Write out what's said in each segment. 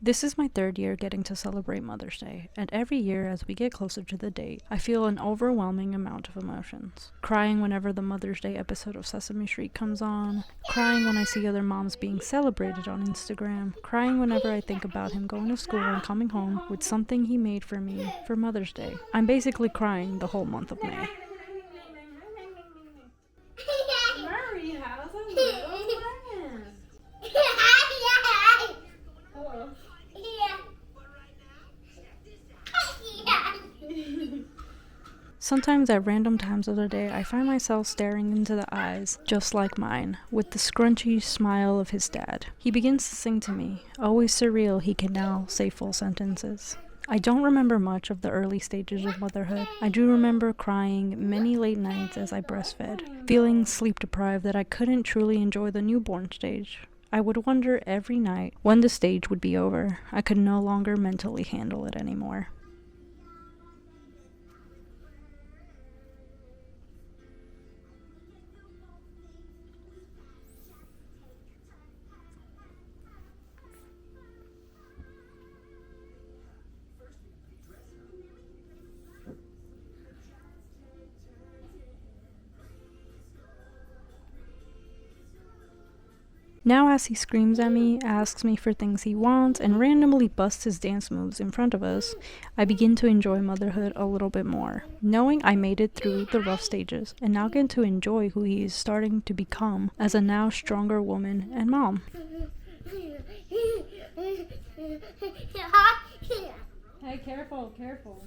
This is my third year getting to celebrate Mother's Day, and every year as we get closer to the date, I feel an overwhelming amount of emotions. Crying whenever the Mother's Day episode of Sesame Street comes on, crying when I see other moms being celebrated on Instagram, crying whenever I think about him going to school and coming home with something he made for me for Mother's Day. I'm basically crying the whole month of May. Murray has a little friend. Hello. Sometimes at random times of the day, I find myself staring into the eyes, just like mine, with the scrunchy smile of his dad. He begins to sing to me, always surreal he can now say full sentences. I don't remember much of the early stages of motherhood. I do remember crying many late nights as I breastfed, feeling sleep deprived that I couldn't truly enjoy the newborn stage. I would wonder every night when the stage would be over. I could no longer mentally handle it anymore. Now as he screams at me, asks me for things he wants, and randomly busts his dance moves in front of us, I begin to enjoy motherhood a little bit more, knowing I made it through the rough stages, and now get to enjoy who he is starting to become as a now stronger woman and mom. Hey, careful, careful.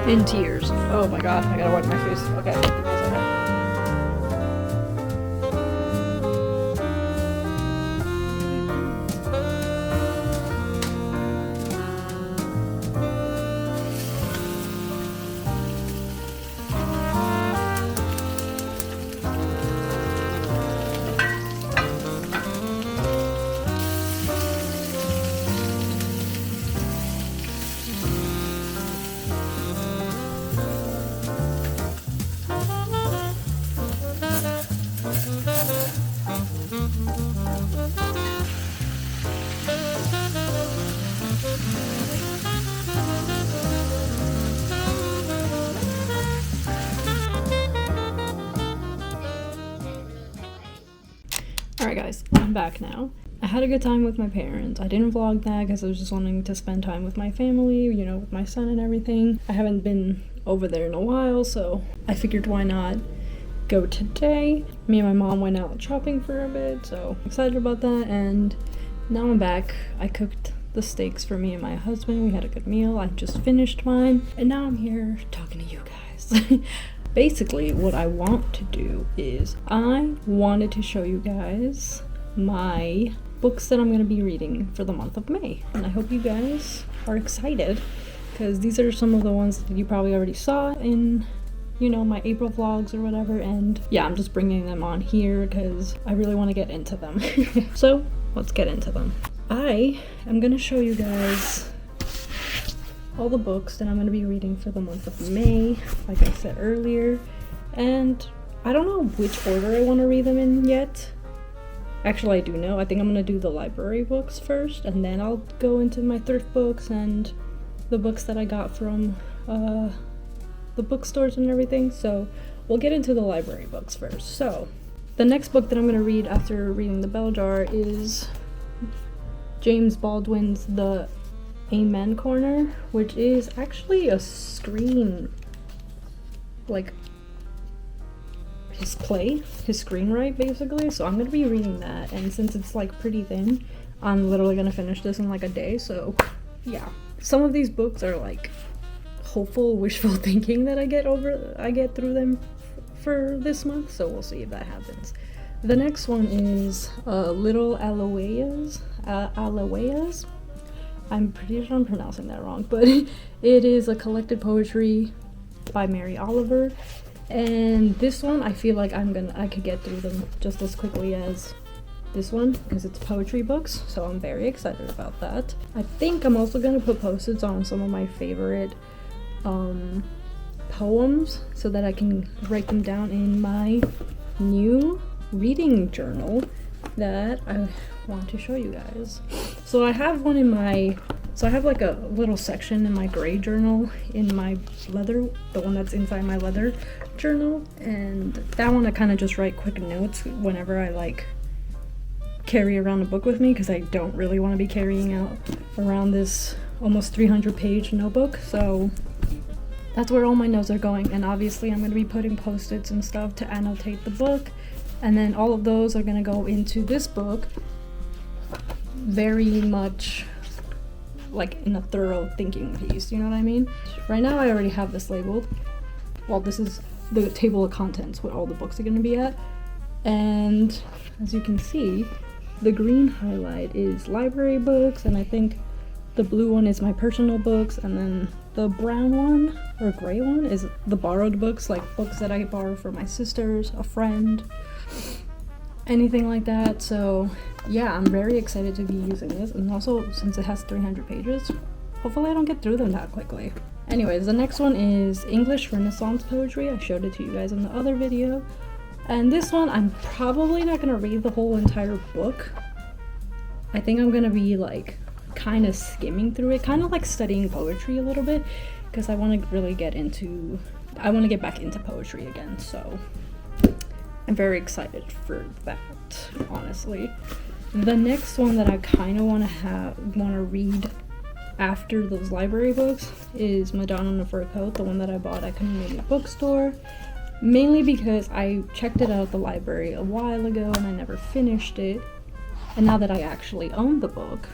In tears. Oh my god, I gotta wipe my face. Okay. Alright guys, I'm back now. I had a good time with my parents. I didn't vlog that because I was just wanting to spend time with my family, you know, with my son and everything. I haven't been over there in a while, so I figured why not go today. Me and my mom went out shopping for a bit, so I'm excited about that, and now I'm back. I cooked the steaks for me and my husband. We had a good meal. I just finished mine, and now I'm here talking to you guys. Basically, what I want to do is I wanted to show you guys my books that I'm going to be reading for the month of May. And I hope you guys are excited because these are some of the ones that you probably already saw in, you know, my April vlogs or whatever. And yeah, I'm just bringing them on here because I really want to get into them. So let's get into them. I am going to show you guys all the books that I'm going to be reading for the month of May, like I said earlier, and I don't know which order I want to read them in yet. Actually, I do know. I think I'm going to do the library books first, and then I'll go into my thrift books and the books that I got from the bookstores and everything, so we'll get into the library books first. So, the next book that I'm going to read after reading The Bell Jar is James Baldwin's The Amen Corner, which is actually a screen, like his screenwrite basically. So I'm gonna be reading that, and since it's like pretty thin, I'm literally gonna finish this in like a day. So yeah, some of these books are like hopeful, wishful thinking that I get through them for this month. So we'll see if that happens. The next one is Little Aloysius. I'm pretty sure I'm pronouncing that wrong, but it is a collected poetry by Mary Oliver. And this one, I feel like I could get through them just as quickly as this one because it's poetry books, so I'm very excited about that. I think I'm also gonna put post-its on some of my favorite poems so that I can write them down in my new reading journal that I want to show you guys. So I have one I have like a little section in my gray journal in my leather, the one that's inside my leather journal, and that one I kind of just write quick notes whenever I like carry around a book with me, because I don't really want to be carrying out around this almost 300 page notebook. So that's where all my notes are going, and obviously I'm going to be putting post-its and stuff to annotate the book, and then all of those are going to go into this book very much like in a thorough thinking piece, you know what I mean? Right now I already have this labeled. Well, this is the table of contents where all the books are going to be at, and as you can see, the green highlight is library books, and I think the blue one is my personal books, and then the brown one or gray one is the borrowed books, like books that I borrow from my sisters, a friend, anything like that. So yeah, I'm very excited to be using this, and also since it has 300 pages, hopefully I don't get through them that quickly. Anyways, the next one is English Renaissance poetry. I showed it to you guys in the other video, and this one I'm probably not gonna read the whole entire book. I think I'm gonna be like kind of skimming through it, kind of like studying poetry a little bit, because I want to really get back into poetry again. So I'm very excited for that, honestly. The next one that I kind of want to read after those library books is Madonna in a Fur Coat, the one that I bought at Community Bookstore, mainly because I checked it out at the library a while ago and I never finished it, and now that I actually own the book,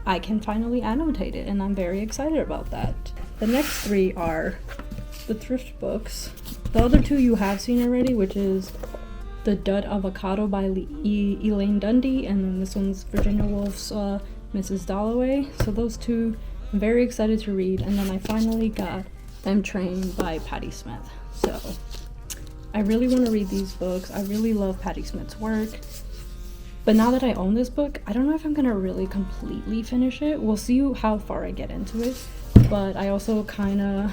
I can finally annotate it, and I'm very excited about that. The next three are the thrift books. The other two you have seen already, which is The Dud Avocado by Elaine Dundee, and then this one's Virginia Woolf's Mrs. Dalloway. So those two I'm very excited to read, and then I finally got Them Trained by Patti Smith. So I really want to read these books. I really love Patti Smith's work. But now that I own this book, I don't know if I'm gonna really completely finish it. We'll see how far I get into it. But I also kind of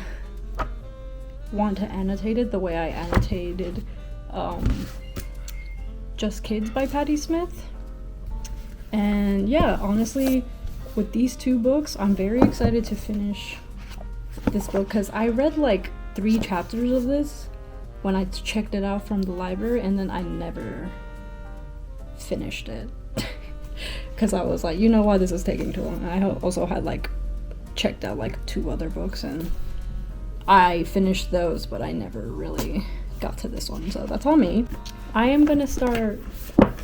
want to annotate it the way I annotated Just Kids by Patti Smith. And yeah, honestly, with these two books, I'm very excited to finish this book, because I read like 3 chapters of this when I checked it out from the library, and then I never finished it because I was like, you know why, this is taking too long. I also had like checked out like 2 other books, and I finished those, but I never really got to this one, so that's all me. I am gonna start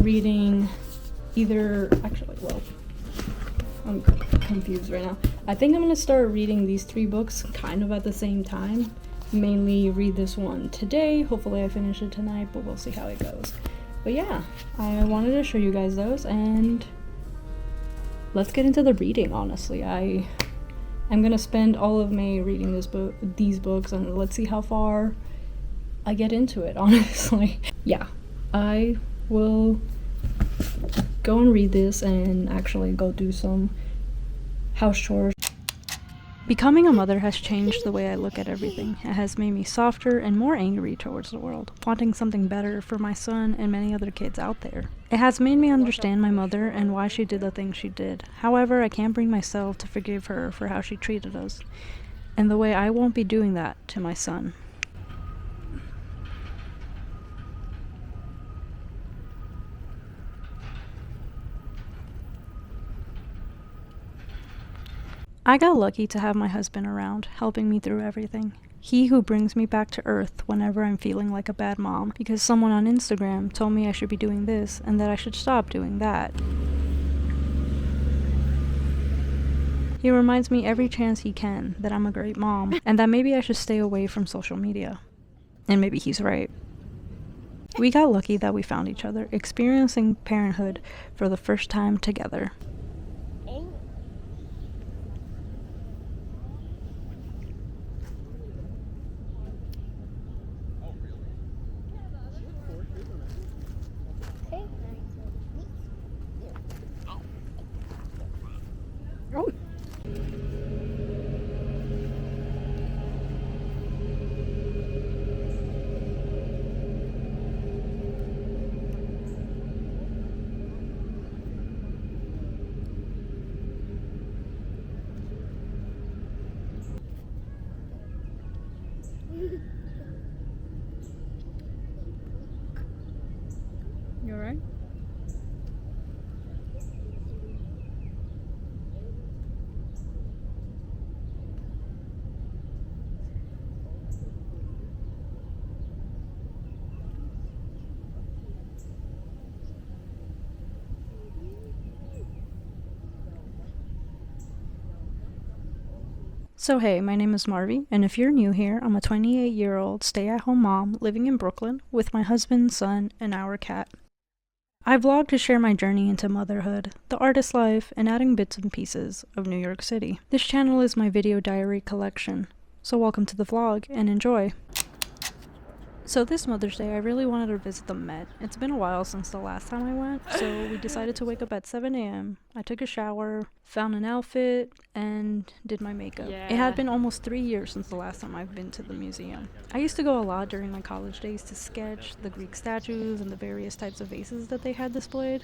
reading I'm confused right now. I think I'm gonna start reading these 3 books kind of at the same time. Mainly read this one today, hopefully I finish it tonight, but we'll see how it goes. But yeah, I wanted to show you guys those, and let's get into the reading. Honestly, I'm gonna spend all of May reading these books, and let's see how far I get into it, honestly. Yeah, I will go and read this and actually go do some house chores. Becoming a mother has changed the way I look at everything. It has made me softer and more angry towards the world, wanting something better for my son and many other kids out there. It has made me understand my mother and why she did the things she did. However, I can't bring myself to forgive her for how she treated us, and the way I won't be doing that to my son. I got lucky to have my husband around, helping me through everything. He who brings me back to earth whenever I'm feeling like a bad mom, because someone on Instagram told me I should be doing this and that I should stop doing that. He reminds me every chance he can that I'm a great mom, and that maybe I should stay away from social media. And maybe he's right. We got lucky that we found each other, experiencing parenthood for the first time together. Oh. You alright? So hey, my name is Marvi, and if you're new here, I'm a 28-year-old stay-at-home mom living in Brooklyn with my husband, son, and our cat. I vlog to share my journey into motherhood, the artist life, and adding bits and pieces of New York City. This channel is my video diary collection, so welcome to the vlog and enjoy. So this Mother's Day, I really wanted to visit the Met. It's been a while since the last time I went, so we decided to wake up at 7 a.m. I took a shower, found an outfit, and did my makeup. Yeah. It had been almost 3 years since the last time I've been to the museum. I used to go a lot during my college days to sketch the Greek statues and the various types of vases that they had displayed.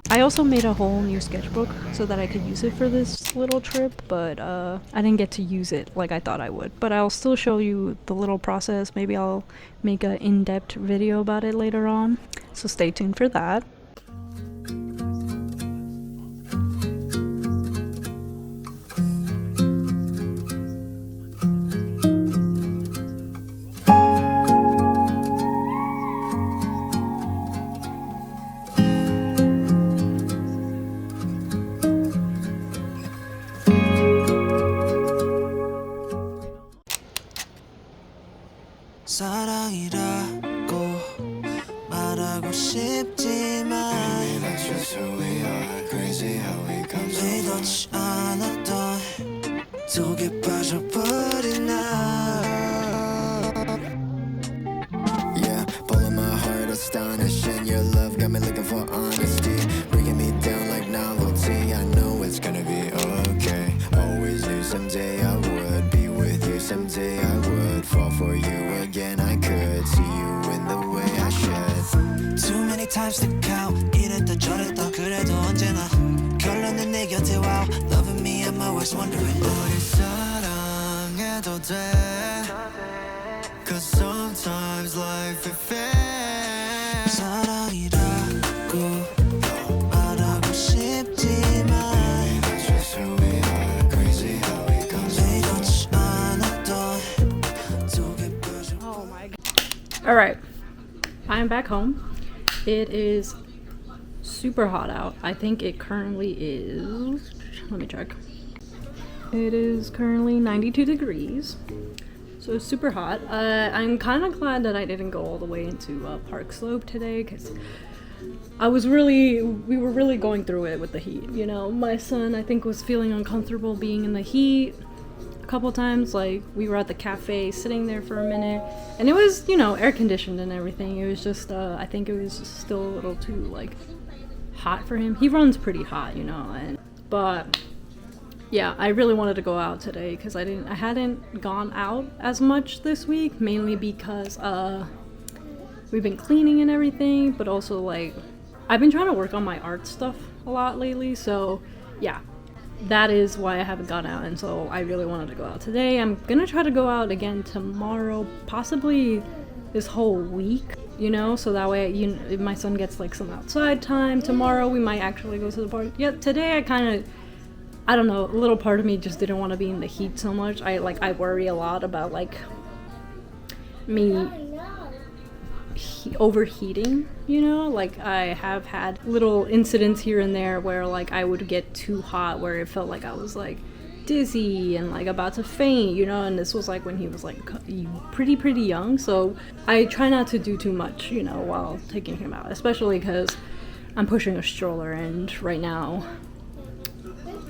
I also made a whole new sketchbook so that I could use it for this little trip, but I didn't get to use it like I thought I would. But I'll still show you the little process. Maybe I'll make an in-depth video about it later on, so stay tuned for that. 사랑이라고 말하고 싶지만 Maybe that's just who we are Crazy how we come so far 의도치 않았던 속에 빠져버린 나 Yeah, pulling my heart astonishing Your love got me looking for honesty Bringing me down like novelty I know it's gonna be okay Always knew someday I would be with you Someday I would fall for you again I could see you in the way I should Too many times to count 이랬다 저랬다 그래도 언제나 결론은 내 곁에 wow Loving me I'm always wondering 우리 사랑해도 돼 Cause sometimes life is fair 사랑이라고 말하고 싶지만 That's just who we are Crazy how we come so far Oh my god. Alright, I am back home. It is super hot out. I think it currently is, let me check. It is currently 92 degrees. So it's super hot. I'm kind of glad that I didn't go all the way into Park Slope today because we were really going through it with the heat. You know, my son I think was feeling uncomfortable being in the heat a couple times. Like we were at the cafe sitting there for a minute and it was, you know, air conditioned and everything. It was just I think it was still a little too like hot for him. He runs pretty hot, you know, but yeah, I really wanted to go out today because I hadn't gone out as much this week, mainly because we've been cleaning and everything, but also like I've been trying to work on my art stuff a lot lately, so yeah, that is why I haven't gone out, and so I really wanted to go out today. I'm gonna try to go out again tomorrow, possibly this whole week. you know, so that way my son gets like some outside time. Tomorrow we might actually go to the park. Yeah, today I don't know, a little part of me just didn't want to be in the heat so much. I worry a lot about like me overheating, you know, like I have had little incidents here and there where like I would get too hot, where it felt like I was like dizzy and like about to faint, you know, and this was like when he was like pretty young, so I try not to do too much, you know, while taking him out, especially because I'm pushing a stroller and right now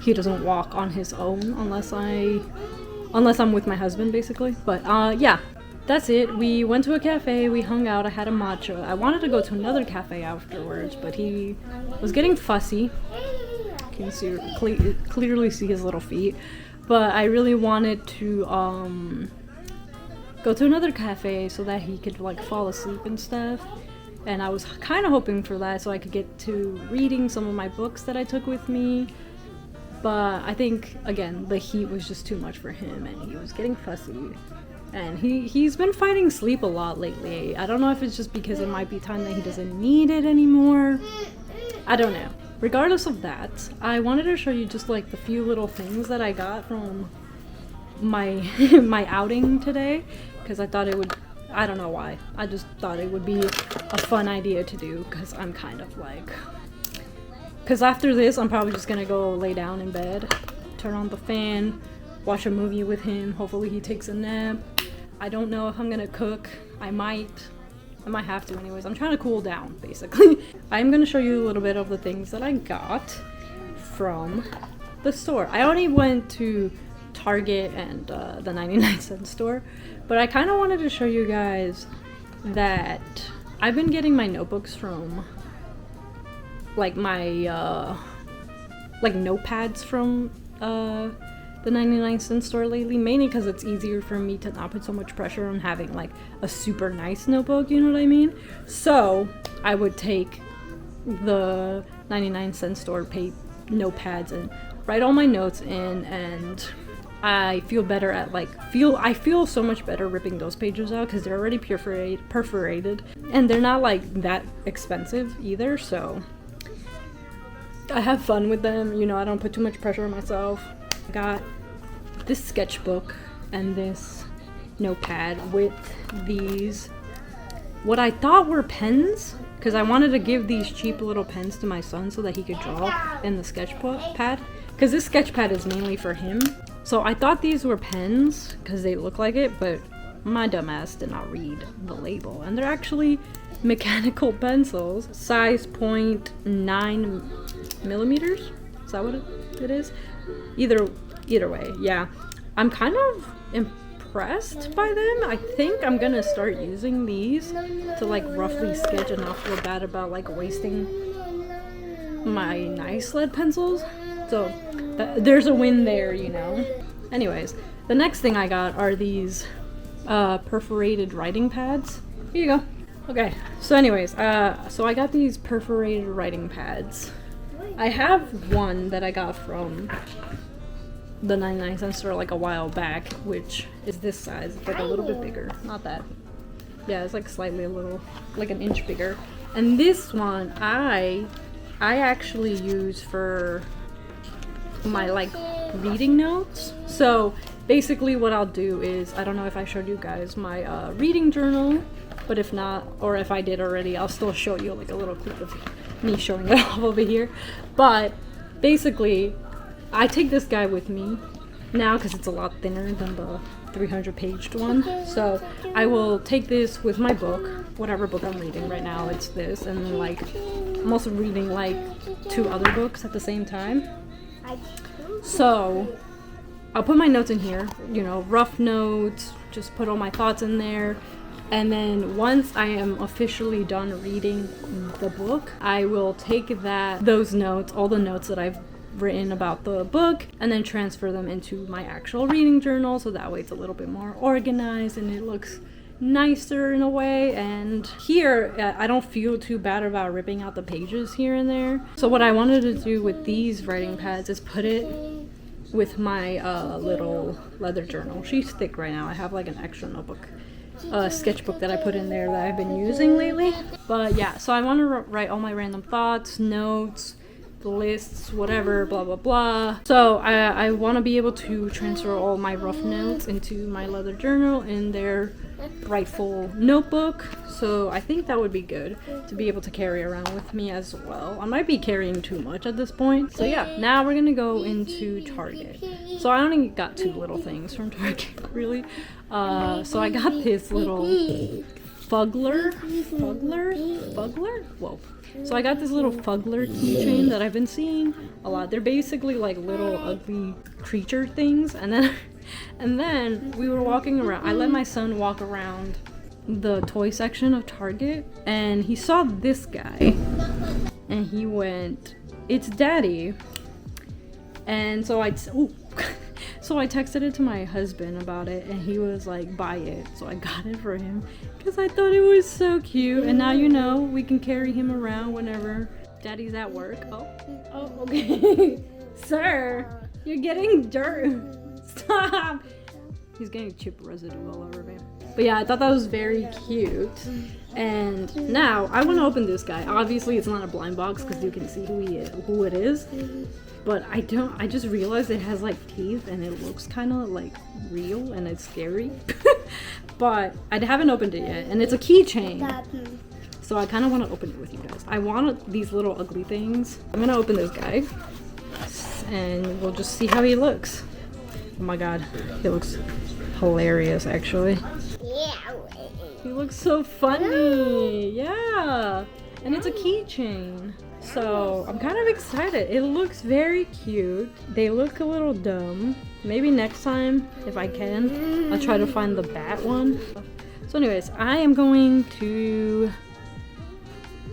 he doesn't walk on his own unless I'm with my husband, basically. But yeah, that's it. We went to a cafe, we hung out, I had a matcha. I wanted to go to another cafe afterwards, but he was getting fussy. You can clearly see his little feet. But I really wanted to go to another cafe so that he could like fall asleep and stuff. And I was kind of hoping for that so I could get to reading some of my books that I took with me. But I think, again, the heat was just too much for him and he was getting fussy. And he's been fighting sleep a lot lately. I don't know if it's just because it might be time that he doesn't need it anymore. I don't know. Regardless of that, I wanted to show you just like the few little things that I got from my my outing today, because I thought it would, I don't know why, I just thought it would be a fun idea to do, because I'm kind of like, because after this I'm probably just gonna go lay down in bed, turn on the fan, watch a movie with him, hopefully he takes a nap. I don't know if I'm gonna cook. I might have to anyways. I'm trying to cool down, basically. I'm gonna show you a little bit of the things that I got from the store. I only went to Target and the 99-cent store, but I kind of wanted to show you guys that I've been getting my notebooks from like my like notepads from the 99-cent store lately, mainly because it's easier for me to not put so much pressure on having like a super nice notebook, you know what I mean? So I would take the 99-cent store notepads and write all my notes in, and I feel better at I feel so much better ripping those pages out because they're already perforated and they're not like that expensive either, so I have fun with them, you know, I don't put too much pressure on myself. I got this sketchbook and this notepad with these, what I thought were pens, because I wanted to give these cheap little pens to my son so that he could draw in the sketchpad, because this sketchpad is mainly for him. So I thought these were pens because they look like it, but my dumbass did not read the label, and they're actually mechanical pencils, size 0.9 millimeters. Is that what it is? Either way, yeah. I'm kind of impressed by them. I think I'm gonna start using these to like roughly sketch and not feel bad about like wasting my nice lead pencils. So there's a win there, you know. Anyways, the next thing I got are these perforated writing pads. Here you go. Okay, so anyways, so I got these perforated writing pads. I have one that I got from the 99-cent store like a while back, which is this size. It's like a little bit bigger, not that. Yeah, it's like slightly a little, like an inch bigger. And this one I actually use for my like reading notes. So basically what I'll do is, I don't know if I showed you guys my reading journal, but if not, or if I did already, I'll still show you like a little clip of me showing it off over here. But basically I take this guy with me now because it's a lot thinner than the 300-paged one. So I will take this with my book, whatever book I'm reading right now, it's this, and then like I'm also reading like 2 other books at the same time. So I'll put my notes in here, you know, rough notes, just put all my thoughts in there. And then once I am officially done reading the book, I will take those notes, all the notes that I've written about the book, and then transfer them into my actual reading journal, so that way it's a little bit more organized and it looks nicer in a way. And here I don't feel too bad about ripping out the pages here and there. So what I wanted to do with these writing pads is put it with my little leather journal. She's thick right now. I have like an extra notebook sketchbook that I put in there that I've been using lately. But yeah, so I want to write all my random thoughts, notes, lists, whatever, blah blah blah. So I want to be able to transfer all my rough notes into my leather journal in their rightful notebook. So I think that would be good to be able to carry around with me as well. I might be carrying too much at this point. So yeah, now we're gonna go into Target. So I only got 2 little things from Target, really. So I got this little Fugler? Whoa. So I got this little Fugler keychain that I've been seeing a lot. They're basically like little ugly creature things. And then we were walking around. I let my son walk around the toy section of Target, and he saw this guy, and he went, "It's Daddy." And so I texted it to my husband about it, and he was like, "Buy it." So I got it for him because I thought it was so cute. And now you know we can carry him around whenever Daddy's at work. Oh, okay. Sir, you're getting dirt. Stop. He's getting chip residue all over me. But yeah, I thought that was very cute. And now I want to open this guy. Obviously, it's not a blind box because you can see who it is. But I just realized it has like teeth and it looks kind of like real and it's scary. But I haven't opened it yet, and it's a keychain. So I kind of want to open it with you guys. I want these little ugly things. I'm gonna open this guy and we'll just see how he looks. Oh my god, he looks hilarious actually. He looks so funny. Yeah, and it's a keychain. So I'm kind of excited. It looks very cute. They look a little dumb. Maybe next time, if I can, I'll try to find the bat one. So anyways, I am going to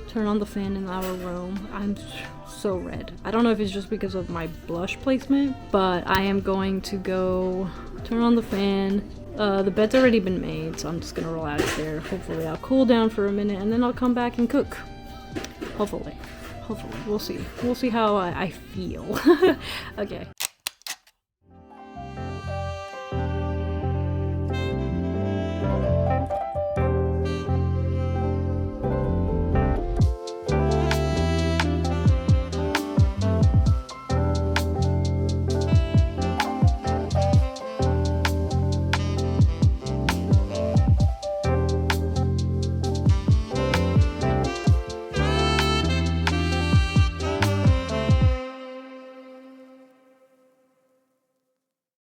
turn on the fan in our room. I'm so red. I don't know if it's just because of my blush placement, but I am going to go turn on the fan. The bed's already been made, so I'm just gonna relax there. Hopefully I'll cool down for a minute and then I'll come back and cook. Hopefully. We'll see how I feel. Okay.